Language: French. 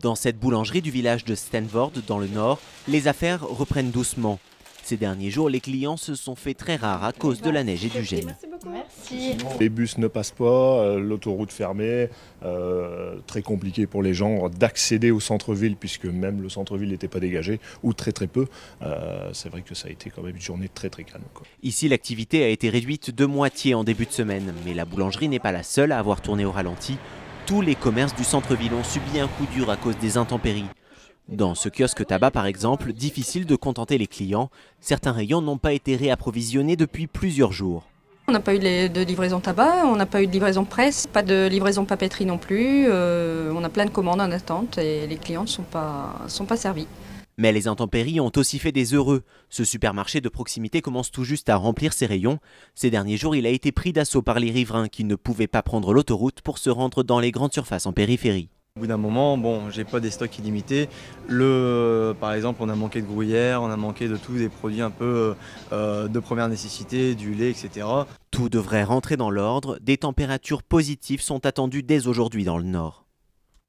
Dans cette boulangerie du village de Stanford, dans le nord, les affaires reprennent doucement. Ces derniers jours, les clients se sont fait très rares à cause de la neige et du gel. Merci. Les bus ne passent pas, l'autoroute fermée, très compliqué pour les gens d'accéder au centre-ville puisque même le centre-ville n'était pas dégagé ou très peu. C'est vrai que ça a été quand même une journée très calme, quoi. Ici, l'activité a été réduite de moitié en début de semaine, mais la boulangerie n'est pas la seule à avoir tourné au ralenti. Tous les commerces du centre-ville ont subi un coup dur à cause des intempéries. Dans ce kiosque tabac par exemple, difficile de contenter les clients. Certains rayons n'ont pas été réapprovisionnés depuis plusieurs jours. On n'a pas eu de livraison tabac, on n'a pas eu de livraison presse, pas de livraison papeterie non plus. On a plein de commandes en attente et les clients ne sont pas servis. Mais les intempéries ont aussi fait des heureux. Ce supermarché de proximité commence tout juste à remplir ses rayons. Ces derniers jours, il a été pris d'assaut par les riverains qui ne pouvaient pas prendre l'autoroute pour se rendre dans les grandes surfaces en périphérie. Au bout d'un moment, bon, j'ai pas des stocks illimités. Par exemple, on a manqué de gruyère, on a manqué de tous des produits un peu de première nécessité, du lait, etc. Tout devrait rentrer dans l'ordre. Des températures positives sont attendues dès aujourd'hui dans le nord.